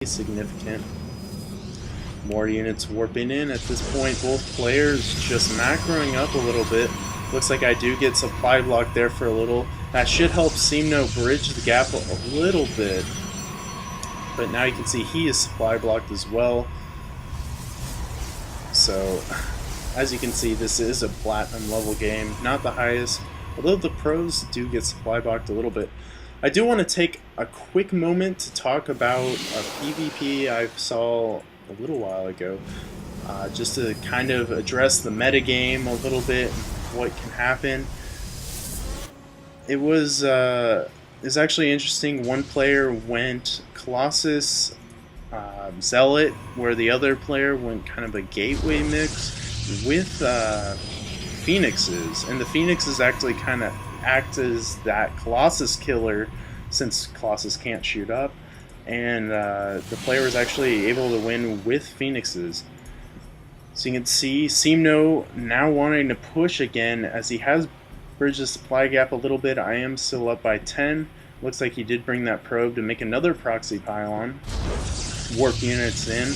significant. More units warping in at this point. Both players just macroing up a little bit. Looks like I do get supply block there for a little. That should help Simno bridge the gap a little bit. But now you can see he is supply blocked as well. So, as you can see, this is a platinum level game. Not the highest, although the pros do get supply blocked a little bit. I do want to take a quick moment to talk about a PvP I saw a little while ago. Just to kind of address the metagame a little bit, what can happen. It was actually interesting. One player went Colossus Zealot, where the other player went kind of a gateway mix with Phoenixes, and the Phoenixes actually kind of act as that Colossus killer since Colossus can't shoot up, and the player was actually able to win with Phoenixes. So you can see Simno now wanting to push again as he has bridged the supply gap a little bit. I am still up by 10. Looks like he did bring that probe to make another proxy pylon. Warp units in.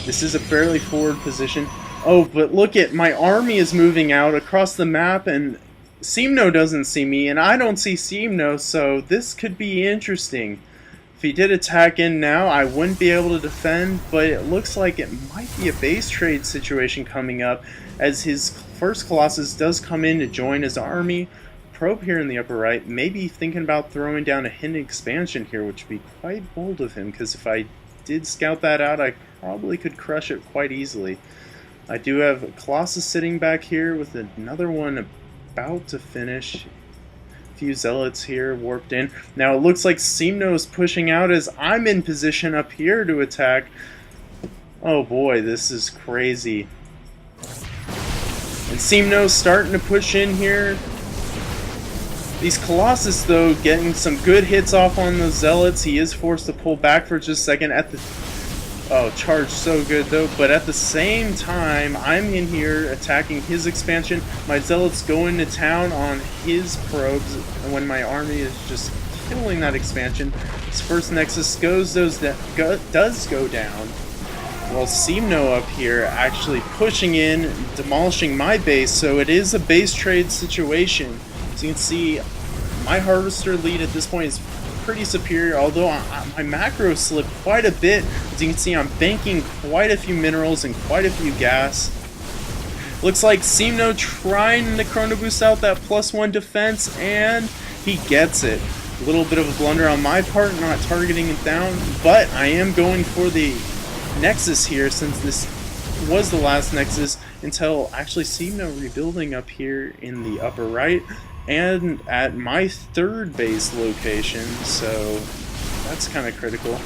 This is a fairly forward position. Oh, but look at my army is moving out across the map, and Simno doesn't see me, and I don't see Simno, so this could be interesting. If he did attack in now, I wouldn't be able to defend, but it looks like it might be a base trade situation coming up, as his first Colossus does come in to join his army. Probe here in the upper right, maybe thinking about throwing down a hidden expansion here, which would be quite bold of him, because if I did scout that out, I probably could crush it quite easily. I do have a Colossus sitting back here with another one about to finish. A few Zealots here warped in. Now it looks like Simno is pushing out as I'm in position up here to attack. Oh boy, this is crazy. And Simno's starting to push in here. These Colossus, though, getting some good hits off on those Zealots. He is forced to pull back for just a second at the... Oh, charge so good, though. But at the same time, I'm in here attacking his expansion. My Zealots go into town on his probes, and when my army is just killing that expansion, his first Nexus does go down. While Simno up here actually pushing in, demolishing my base, so it is a base trade situation. As you can see, my Harvester lead at this point is pretty superior, although my macro slipped quite a bit. As you can see, I'm banking quite a few minerals and quite a few gas. Looks like Simno trying to chrono boost out that +1 defense, and he gets it. A little bit of a blunder on my part, not targeting it down, but I am going for the Nexus here, since this was the last Nexus, until actually Simno rebuilding up here in the upper right and at my third base location, so that's kind of critical.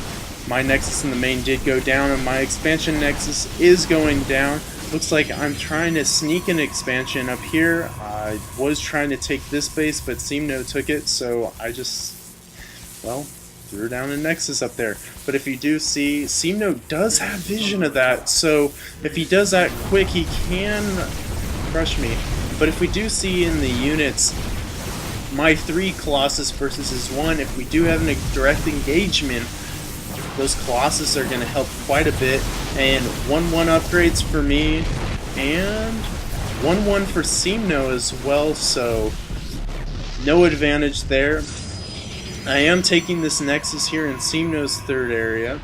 My Nexus in the main did go down, and my expansion Nexus is going down. Looks like I'm trying to sneak an expansion up here. I was trying to take this base, but Simno took it, so I just, well, threw down a Nexus up there. But if you do see, Simno does have vision of that, so if he does that quick, he can crush me. But if we do see in the units, my 3 Colossus versus his 1, if we do have a direct engagement, those Colossus are going to help quite a bit. And 1-1 upgrades for me, and 1-1 for Simno as well, so no advantage there. I am taking this Nexus here in Simno's third area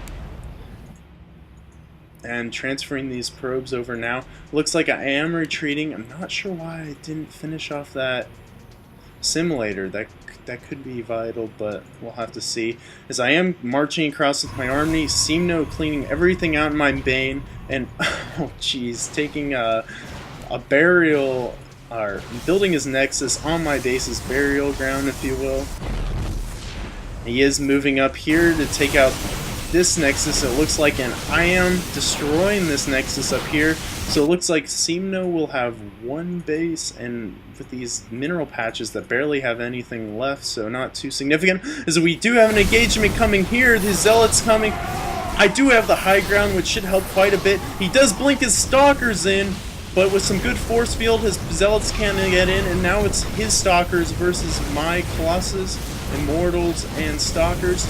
and transferring these probes over now. Looks like I am retreating. I'm not sure why I didn't finish off that simulator. That could be vital, but we'll have to see. As I am marching across with my army, Simno cleaning everything out in my bane, and oh jeez, taking a burial, or building his Nexus on my base's burial ground, if you will. He is moving up here to take out this Nexus, it looks like, and I am destroying this Nexus up here. So it looks like Simno will have 1 base, and with these mineral patches that barely have anything left, so not too significant. As we do have an engagement coming here, the Zealots coming. I do have the high ground, which should help quite a bit. He does blink his Stalkers in, but with some good force field, his Zealots can't get in, and now it's his Stalkers versus my Colossus, Immortals, and Stalkers.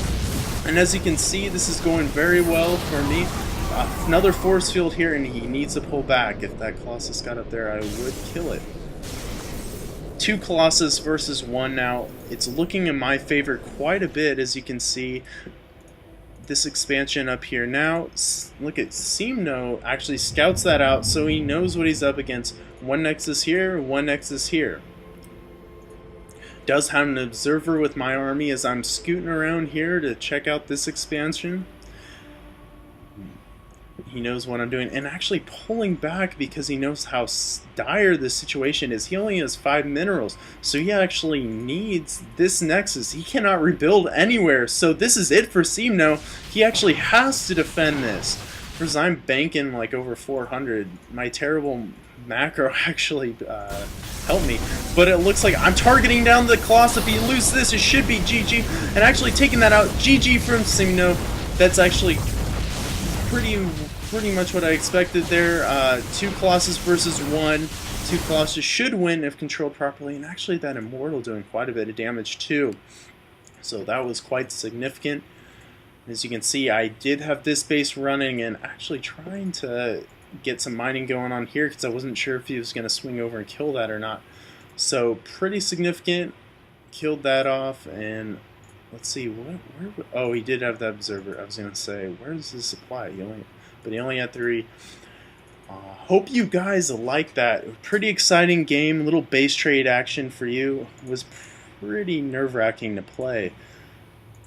And as you can see, this is going very well for me. Another force field here, and he needs to pull back. If that Colossus got up there, I would kill it. 2 Colossus versus 1 now. It's looking in my favor quite a bit, as you can see. This expansion up here now, look at Simno actually scouts that out, so he knows what he's up against. 1 Nexus here, 1 Nexus here. Does have an observer with my army as I'm scooting around here to check out this expansion. He knows what I'm doing, and actually pulling back because he knows how dire this situation is. He only has 5 minerals, so he actually needs this Nexus. He cannot rebuild anywhere, so this is it for Simno. He actually has to defend this. Whereas I'm banking like over 400. My terrible macro actually helped me, but it looks like I'm targeting down the Colossus. If he loses this, it should be GG, and actually taking that out, GG from Simno. That's actually pretty much what I expected there. 2 Colossus versus 1. 2 Colossus should win if controlled properly, and actually that Immortal doing quite a bit of damage too. So that was quite significant. As you can see, I did have this base running and actually trying to get some mining going on here because I wasn't sure if he was going to swing over and kill that or not. So pretty significant. Killed that off, and let's see, oh, he did have that observer. I was going to say, where's his supply? But he only had 3. Hope you guys like that. Pretty exciting game. Little base trade action for you. It was pretty nerve-wracking to play.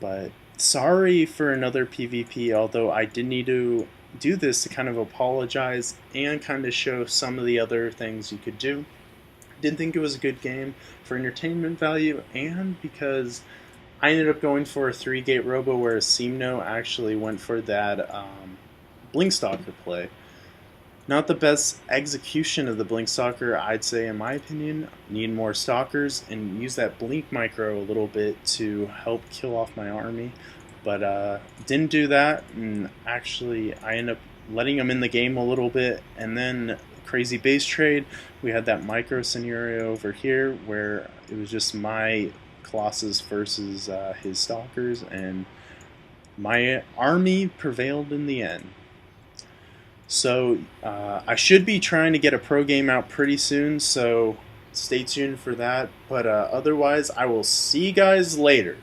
But sorry for another PvP, although I did need to do this to kind of apologize and kind of show some of the other things you could do. Didn't think it was a good game for entertainment value, and because I ended up going for a 3-gate robo, whereas Simno actually went for that Blink Stalker play. Not the best execution of the Blink Stalker, I'd say, in my opinion. Need more Stalkers and use that Blink Micro a little bit to help kill off my army. But didn't do that, and actually I ended up letting him in the game a little bit, and then crazy base trade. We had that micro scenario over here where it was just my Colossus versus his Stalkers, and my army prevailed in the end. So I should be trying to get a pro game out pretty soon, so stay tuned for that. But otherwise, I will see you guys later.